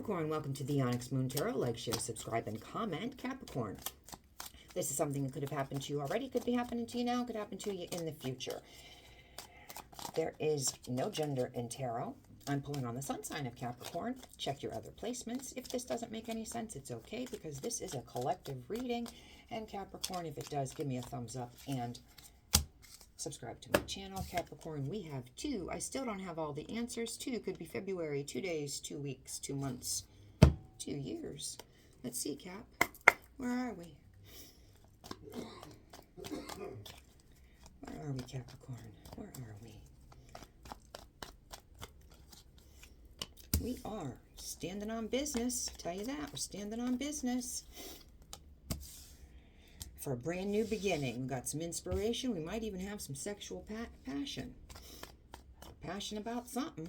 Capricorn, welcome to the Onyx Moon Tarot. Like, share, subscribe, and comment. Capricorn, this is something that could have happened to you already, could be happening to you now, could happen to you in the future. There is no gender in tarot. I'm pulling on the sun sign of Capricorn. Check your other placements. If this doesn't make any sense, it's okay, because this is a collective reading. And Capricorn, if it does, give me a thumbs up and subscribe to my channel. Capricorn, we have 2. I still don't have all the answers. 2 could be February, 2 days, 2 weeks, 2 months, 2 years. Let's see, Cap. Where are we? Where are we, Capricorn? Where are we? We are standing on business. Tell you that. We're standing on business for a brand new beginning. We've got some inspiration. We might even have some sexual passion. Passion about something.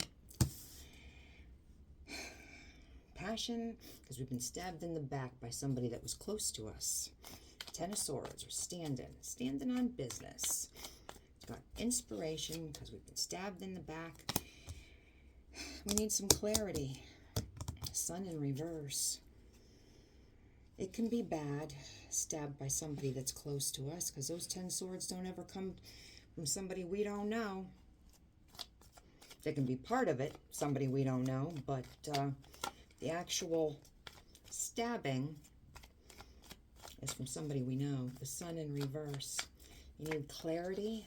Passion because we've been stabbed in the back by somebody that was close to us. 10 of Swords. We're standing on business. We've got inspiration because we've been stabbed in the back. We need some clarity. Sun in reverse. It can be bad, stabbed by somebody that's close to us, because those 10 swords don't ever come from somebody we don't know. They can be part of it, somebody we don't know, but the actual stabbing is from somebody we know. The Sun in reverse. You need clarity.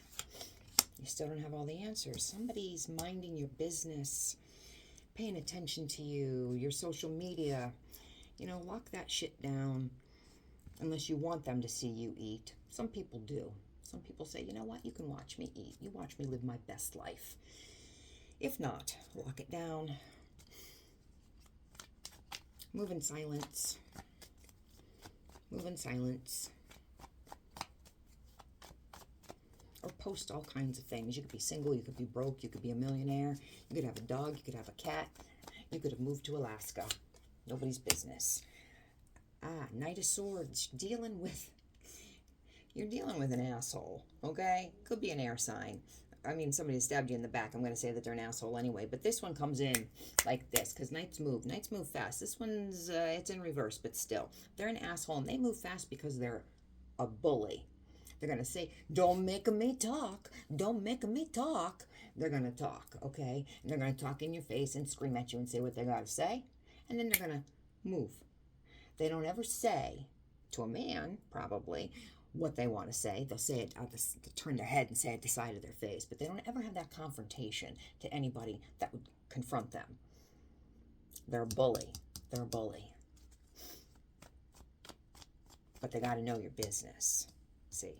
You still don't have all the answers. Somebody's minding your business, paying attention to you, your social media. You know, lock that shit down unless you want them to see you eat. Some people do. Some people say, you know what, you can watch me eat. You watch me live my best life. If not, lock it down. Move in silence. Move in silence. Or post all kinds of things. You could be single, you could be broke, you could be a millionaire, you could have a dog, you could have a cat, you could have moved to Alaska. Nobody's business. Knight of Swords. You're dealing with an asshole, okay? Could be an air sign. I mean, somebody stabbed you in the back. I'm going to say that they're an asshole anyway. But this one comes in like this, because Knights move. Knights move fast. This one's, it's in reverse, but still. They're an asshole, and they move fast because they're a bully. They're going to say, don't make me talk. Don't make me talk. They're going to talk, okay? And they're going to talk in your face and scream at you and say what they got to say. And then they're going to move. They don't ever say to a man, probably, what they want to say. They'll say it, they'll turn their head and say it at the side of their face. But they don't ever have that confrontation to anybody that would confront them. They're a bully. They're a bully. But they got to know your business. See?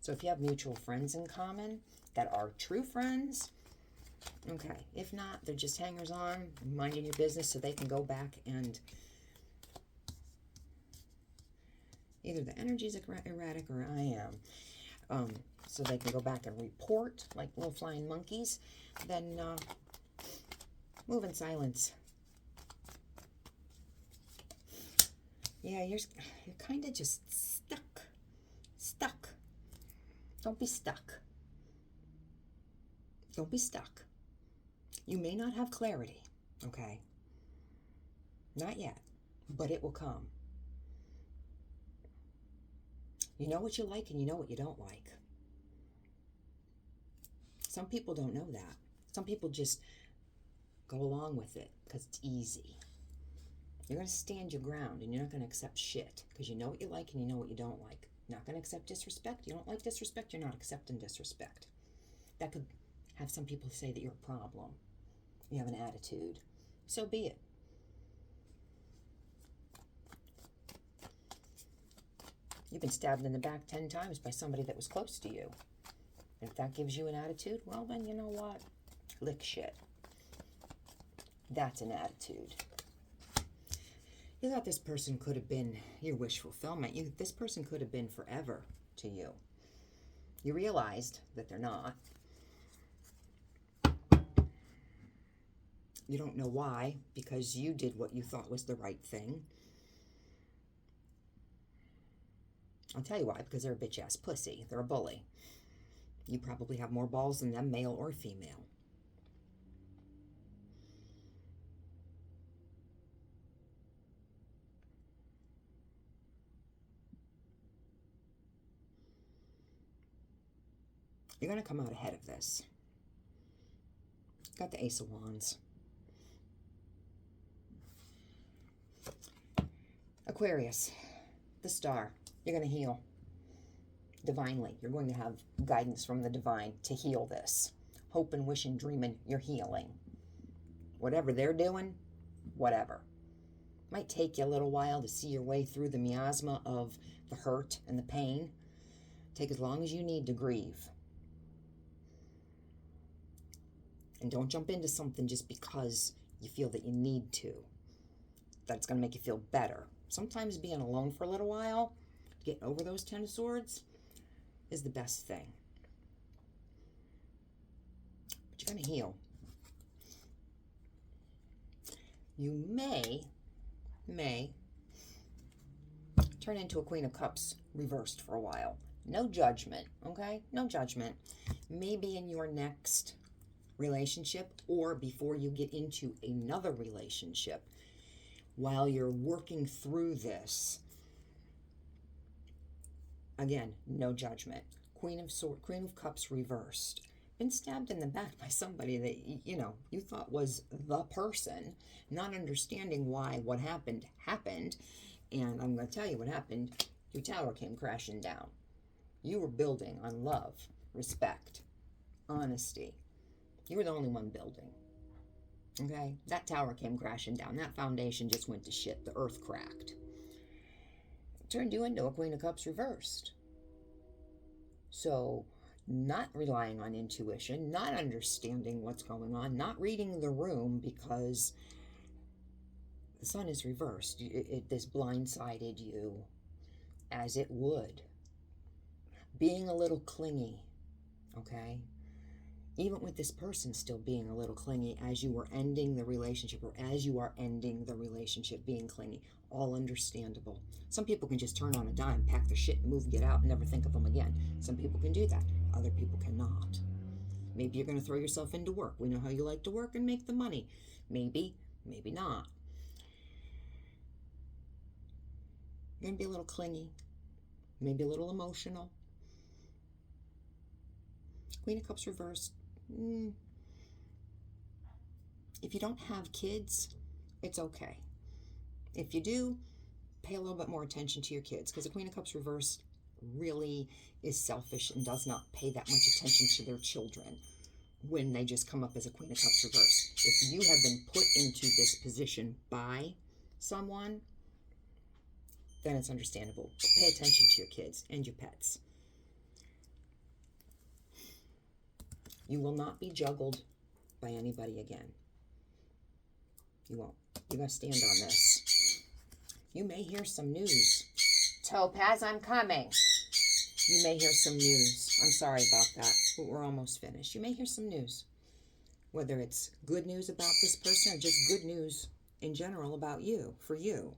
So if you have mutual friends in common that are true friends, okay. If not, they're just hangers-on, minding your business so they can go back and either the energy's erratic or I am. So they can go back and report like little flying monkeys. Then move in silence. Yeah, you're kind of just stuck. Stuck. Don't be stuck. Don't be stuck. You may not have clarity, okay? Not yet, but it will come. You know what you like and you know what you don't like. Some people don't know that. Some people just go along with it because it's easy. You're going to stand your ground and you're not going to accept shit because you know what you like and you know what you don't like. You're not going to accept disrespect. You don't like disrespect. You're not accepting disrespect. That could have some people say that you're a problem. You have an attitude. So be it. You've been stabbed in the back 10 times by somebody that was close to you. If that gives you an attitude, well then, you know what? Lick shit. That's an attitude. You thought this person could have been your wish fulfillment. This person could have been forever to you. You realized that they're not. You don't know why, because you did what you thought was the right thing. I'll tell you why, because they're a bitch-ass pussy. They're a bully. You probably have more balls than them, male or female. You're going to come out ahead of this. Got the Ace of Wands. Aquarius, the Star. You're going to heal divinely. You're going to have guidance from the divine to heal this. Hope and wish and dreaming, you're healing. Whatever they're doing, whatever. Might take you a little while to see your way through the miasma of the hurt and the pain. Take as long as you need to grieve. And don't jump into something just because you feel that you need to. That's going to make you feel better. Sometimes being alone for a little while, getting over those Ten of Swords, is the best thing. But you're going to heal. You may turn into a Queen of Cups reversed for a while. No judgment, okay? No judgment. Maybe in your next relationship or before you get into another relationship, while you're working through this. Again, no judgment. Queen of Cups reversed. Been stabbed in the back by somebody that, you thought was the person, not understanding why what happened. And I'm going to tell you what happened. Your tower came crashing down. You were building on love, respect, honesty. You were the only one building. Okay? That tower came crashing down. That foundation just went to shit. The earth cracked. It turned you into a Queen of Cups reversed. So, not relying on intuition, not understanding what's going on, not reading the room because the sun is reversed. This blindsided you as it would. Being a little clingy, okay? Even with this person still being a little clingy as you were ending the relationship or as you are ending the relationship, being clingy, all understandable. Some people can just turn on a dime, pack their shit, move, get out, and never think of them again. Some people can do that. Other people cannot. Maybe you're going to throw yourself into work. We know how you like to work and make the money. Maybe not. You're going to be a little clingy, maybe a little emotional. Queen of Cups reversed. If you don't have kids, it's okay. If you do, pay a little bit more attention to your kids, because the Queen of Cups reversed really is selfish and does not pay that much attention to their children when they just come up as a Queen of Cups reversed. If you have been put into this position by someone, then it's understandable. But pay attention to your kids and your pets. You will not be juggled by anybody again. You won't. You're going to stand on this. You may hear some news. Topaz, I'm coming. You may hear some news. I'm sorry about that, but we're almost finished. You may hear some news. Whether it's good news about this person or just good news in general about you, for you,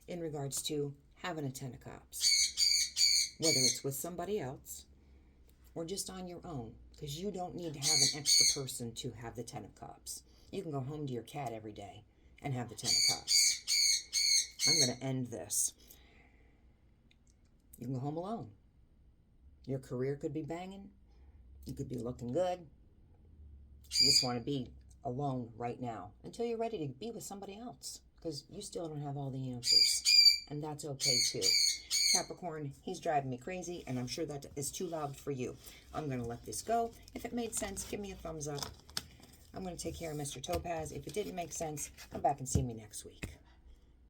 in regards to having a Ten of Cups. Whether it's with somebody else or just on your own. Because you don't need to have an extra person to have the Ten of Cups. You can go home to your cat every day and have the Ten of Cups. I'm going to end this. You can go home alone. Your career could be banging. You could be looking good. You just want to be alone right now until you're ready to be with somebody else. Because you still don't have all the answers. And that's okay too. Capricorn, he's driving me crazy, and I'm sure that is too loud for you. I'm going to let this go. If it made sense, give me a thumbs up. I'm going to take care of Mr. Topaz. If it didn't make sense, come back and see me next week.